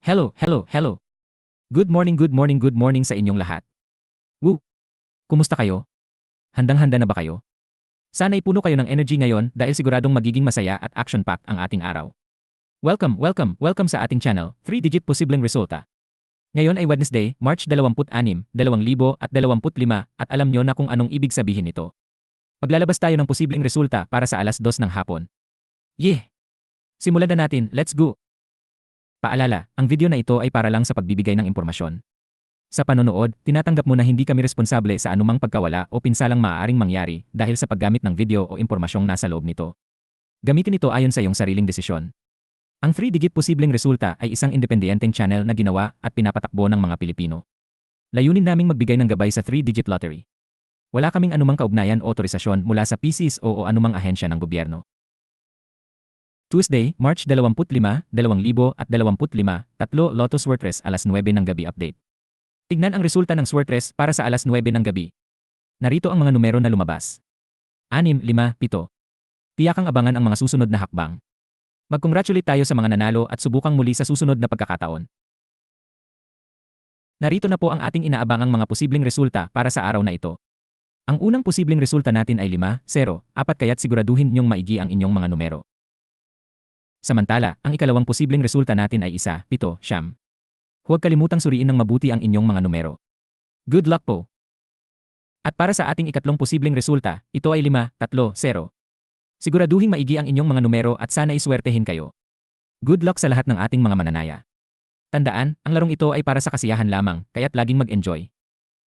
Hello, hello, hello. Good morning, good morning sa inyong lahat. Woo! Kumusta kayo? Handang-handa na ba kayo? Sana'y puno kayo ng energy ngayon dahil siguradong magiging masaya at action-packed ang ating araw. Welcome, welcome, welcome sa ating channel, 3-digit posibleng resulta. Ngayon ay Wednesday, March 26, 2025 at alam nyo na kung anong ibig sabihin nito. Maglalabas tayo ng posibleng resulta para sa alas 2 ng hapon. Yeah! Simulan na natin, let's go! Paalala, ang video na ito ay para lang sa pagbibigay ng impormasyon. Sa panonood, tinatanggap mo na hindi kami responsable sa anumang pagkawala o pinsalang maaaring mangyari dahil sa paggamit ng video o impormasyong nasa loob nito. Gamitin ito ayon sa iyong sariling desisyon. Ang 3-digit posibleng resulta ay isang independenteng channel na ginawa at pinapatakbo ng mga Pilipino. Layunin naming magbigay ng gabay sa 3-digit lottery. Wala kaming anumang kaugnayan o otorisasyon mula sa PCSO o anumang ahensya ng gobyerno. Tuesday, March 25, 2025, 3 Lotus Swertres alas 9 ng gabi update. Tignan ang resulta ng Swertres para sa alas 9 ng gabi. Narito ang mga numero na lumabas. 6, 5, 7. Tiyakang abangan ang mga susunod na hakbang. Mag-congratulate tayo sa mga nanalo at subukang muli sa susunod na pagkakataon. Narito na po ang ating inaabangang mga posibleng resulta para sa araw na ito. Ang unang posibleng resulta natin ay 5, 0, 4 kaya't siguraduhin ninyong maigi ang inyong mga numero. Samantala, ang ikalawang posibleng resulta natin ay 1, 7, 9. Huwag kalimutang suriin ng mabuti ang inyong mga numero. Good luck po! At para sa ating ikatlong posibleng resulta, ito ay 5, 3, 0. Siguraduhin maigi ang inyong mga numero at sana iswertehin kayo. Good luck sa lahat ng ating mga mananaya. Tandaan, ang larong ito ay para sa kasiyahan lamang, kaya't laging mag-enjoy.